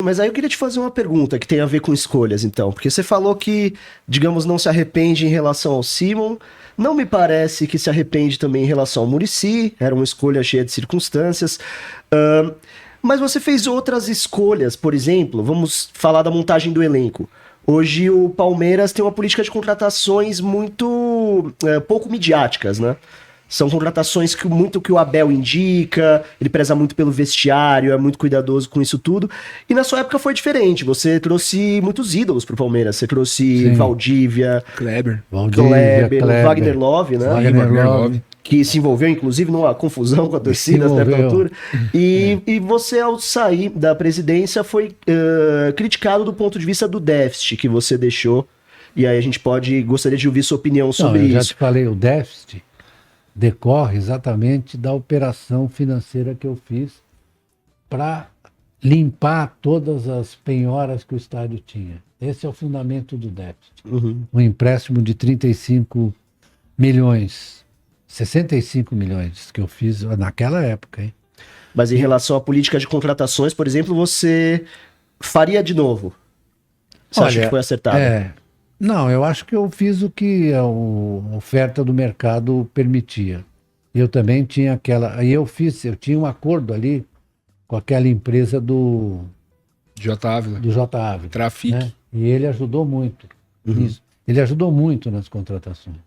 Mas aí eu queria te fazer uma pergunta que tem a ver com escolhas, então. Porque você falou que, digamos, não se arrepende em relação ao Simon. Não me parece que se arrepende também em relação ao Muricy. Era uma escolha cheia de circunstâncias. Ahn, mas você fez outras escolhas, por exemplo, vamos falar da montagem do elenco. Hoje o Palmeiras tem uma política de contratações muito pouco midiáticas, né? São contratações que muito que o Abel indica, ele preza muito pelo vestiário, é muito cuidadoso com isso tudo. E na sua época foi diferente. Você trouxe muitos ídolos pro Palmeiras. Você trouxe Sim. Valdívia, Kleber. Kleber, Wagner Love, né? Wagner Love. Que se envolveu, inclusive, numa confusão com a torcida a certa altura. E você, ao sair da presidência, foi criticado do ponto de vista do déficit que você deixou. E aí a gente gostaria de ouvir sua opinião sobre eu já isso. te falei, o déficit decorre exatamente da operação financeira que eu fiz para limpar todas as penhoras que o estádio tinha. Esse é o fundamento do déficit. Um empréstimo de 35 milhões, 65 milhões que eu fiz naquela época, hein? Mas em relação à política de contratações, por exemplo, você faria de novo? Você acha que foi acertado? Não, eu acho que eu fiz o que a oferta do mercado permitia. Eu também tinha aquela... Aí eu tinha um acordo ali com aquela empresa do J. Ávila. do J. Ávila. Trafic. Né? E ele ajudou muito nisso. Ele ajudou muito nas contratações.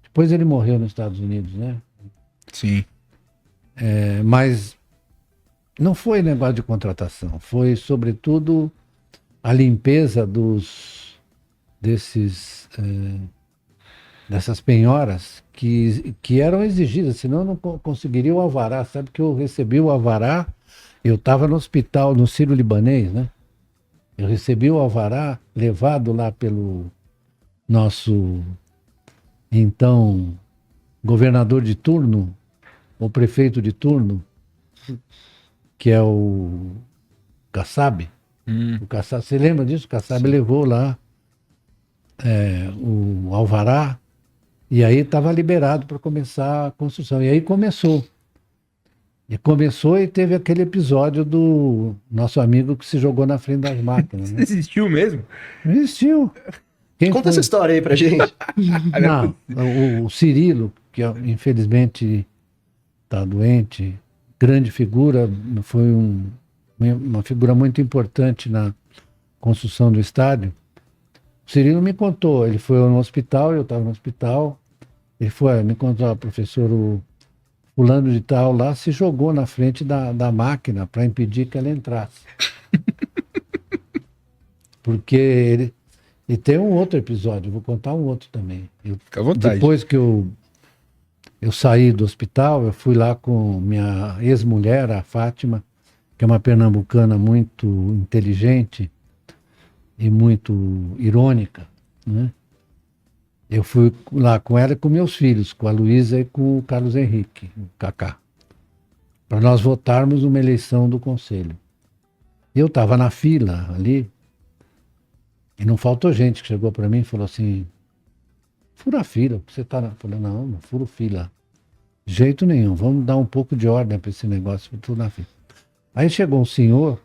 Depois ele morreu nos Estados Unidos, né? Sim. Mas não foi negócio de contratação. Foi, sobretudo, a limpeza dessas penhoras que eram exigidas, senão eu não conseguiria o alvará. Sabe que eu recebi o alvará, eu estava no hospital, no Sírio-Libanês, né? Eu recebi o alvará levado lá pelo nosso, então, governador de turno, o prefeito de turno, que é o Kassab. O Kassab, você lembra disso? O Kassab levou lá o alvará, e aí estava liberado para começar a construção. E aí começou. E teve aquele episódio do nosso amigo que se jogou na frente das máquinas. Né? Existiu mesmo? Existiu. Conta essa história aí pra gente. Não, o Cirilo, que infelizmente está doente, grande figura, foi uma figura muito importante na construção do estádio. O Cirilo me contou, ele foi no hospital, eu estava no hospital, me contou, professor, o fulano de tal lá se jogou na frente da máquina para impedir que ela entrasse. Porque ele... E tem um outro episódio, vou contar um outro também. Fica à vontade. Depois que eu saí do hospital, eu fui lá com minha ex-mulher, a Fátima, que é uma pernambucana muito inteligente e muito irônica, né? Eu fui lá com ela e com meus filhos, com a Luísa e com o Carlos Henrique, o Kaká, para nós votarmos numa eleição do conselho. Eu estava na fila ali, e não faltou gente que chegou para mim e falou assim, fura a fila, você tá na... Eu falei, não furo fila. De jeito nenhum, vamos dar um pouco de ordem para esse negócio, tudo na fila. Aí chegou um senhor,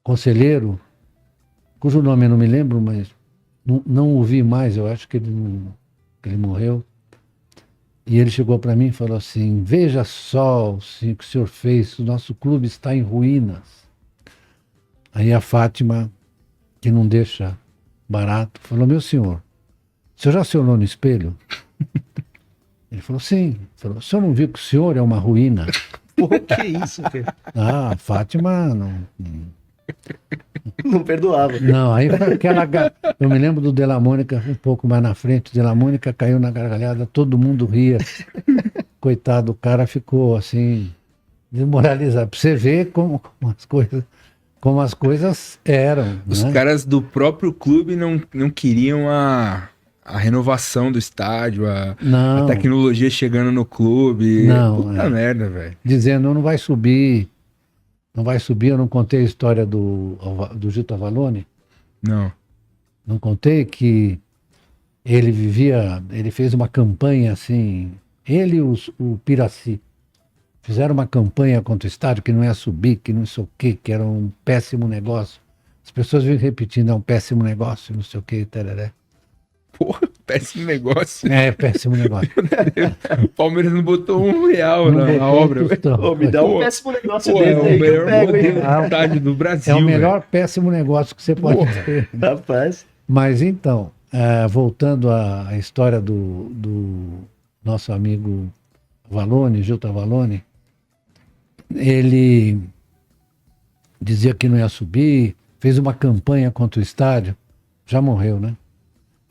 conselheiro, cujo nome eu não me lembro, mas não o vi mais, eu acho que ele morreu. E ele chegou para mim e falou assim, veja só o que o senhor fez, o nosso clube está em ruínas. Aí a Fátima, que não deixa barato, falou, meu senhor, o senhor já se olhou no espelho? Ele falou, sim. Ele falou, o senhor não viu que o senhor é uma ruína? Pô, que isso, cara? Ah, a Fátima Não perdoava. Não, aí foi aquela... Eu me lembro do Della Mônica, um pouco mais na frente, o Della Mônica caiu na gargalhada, todo mundo ria. Coitado, o cara ficou assim, desmoralizado. Pra você ver como as coisas eram. Os né? caras do próprio clube não queriam a renovação do estádio, a tecnologia chegando no clube. Puta merda, velho. Dizendo, não vai subir, eu não contei a história do Gilto Avalone? Não. Não contei que ele fez uma campanha assim, ele e o Piraci, fizeram uma campanha contra o estádio que não ia subir, que não sei o quê, que era um péssimo negócio. As pessoas vêm repetindo, é um péssimo negócio, não sei o quê, tararé. Porra, péssimo negócio. É, péssimo negócio. O Palmeiras não botou R$1 na obra. Pô, me dá um péssimo negócio pô, desse é aí o que eu melhor pego, hein? estádio do Brasil. É o melhor péssimo negócio que você pode ter. Rapaz. Mas então, voltando à história do nosso amigo Valone, Gilton Valone, ele dizia que não ia subir, fez uma campanha contra o estádio, já morreu, né?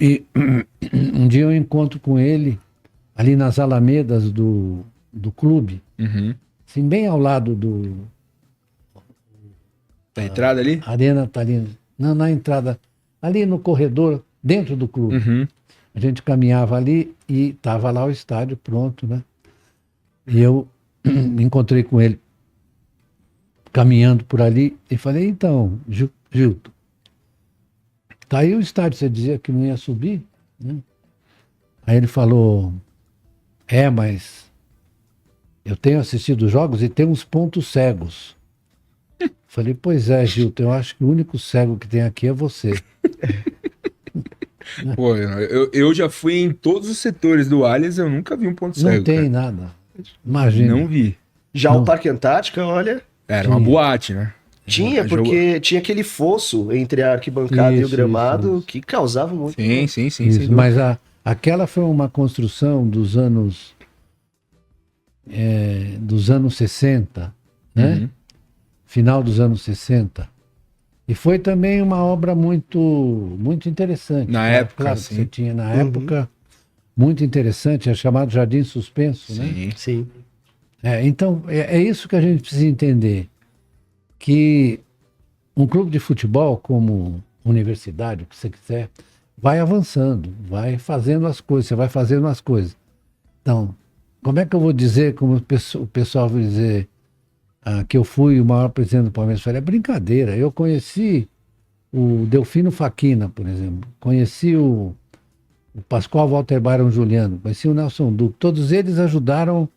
E um dia eu encontro com ele ali nas alamedas do clube, assim, bem ao lado da entrada ali? Arena tá ali, não, na entrada, ali no corredor, dentro do clube. A gente caminhava ali e estava lá o estádio pronto, né? E eu me encontrei com ele caminhando por ali e falei, então, Gilton, tá aí o estádio, você dizia que não ia subir, né? Aí ele falou, mas eu tenho assistido os jogos e tem uns pontos cegos. Falei, pois é, Gilton, eu acho que o único cego que tem aqui é você. Pô, eu já fui em todos os setores do Allianz, eu nunca vi um ponto cego. Não tem nada. Imagina. Não vi. Já o Parque Antártica, olha... Era uma boate, né? Tinha, porque tinha aquele fosso entre a arquibancada e o gramado que causava muito. Sim. Mas aquela foi uma construção dos anos 60, né? Final dos anos 60. E foi também uma obra muito interessante. Na época, claro, sim. Que você tinha na época, muito interessante, é chamado Jardim Suspenso, sim, né? Sim. Então, é isso que a gente precisa entender, que um clube de futebol como universidade, o que você quiser, vai avançando, vai fazendo as coisas, você vai fazendo as coisas. Então, como é que eu vou dizer, como o pessoal vai dizer, que eu fui o maior presidente do Palmeiras? Eu falei, é brincadeira, eu conheci o Delfino Facchina, por exemplo, conheci o Pascoal Walter Byron Juliano, conheci o Nelson Duque, todos eles ajudaram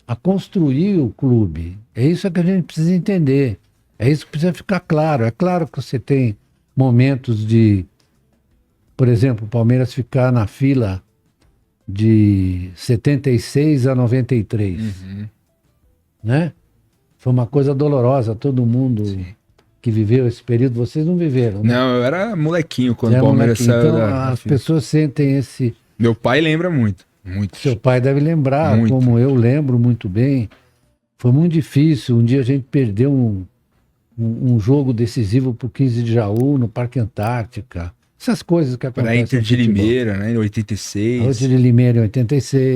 a construir o clube. É isso que a gente precisa entender. É isso que precisa ficar claro. É claro que você tem momentos de, por exemplo, o Palmeiras ficar na fila de 76 a 93. Né? Foi uma coisa dolorosa. Todo mundo que viveu esse período, vocês não viveram, né? Não, eu era molequinho quando o Palmeiras saiu então, da as pessoas sentem esse... Meu pai lembra muito. Seu pai deve lembrar, muito. Como eu lembro muito bem. Foi muito difícil. Um dia a gente perdeu um jogo decisivo pro 15 de Jaú, no Parque Antártica. Essas coisas que acontecem. Para a Inter de Limeira, né, em 86. A Inter de Limeira em 86.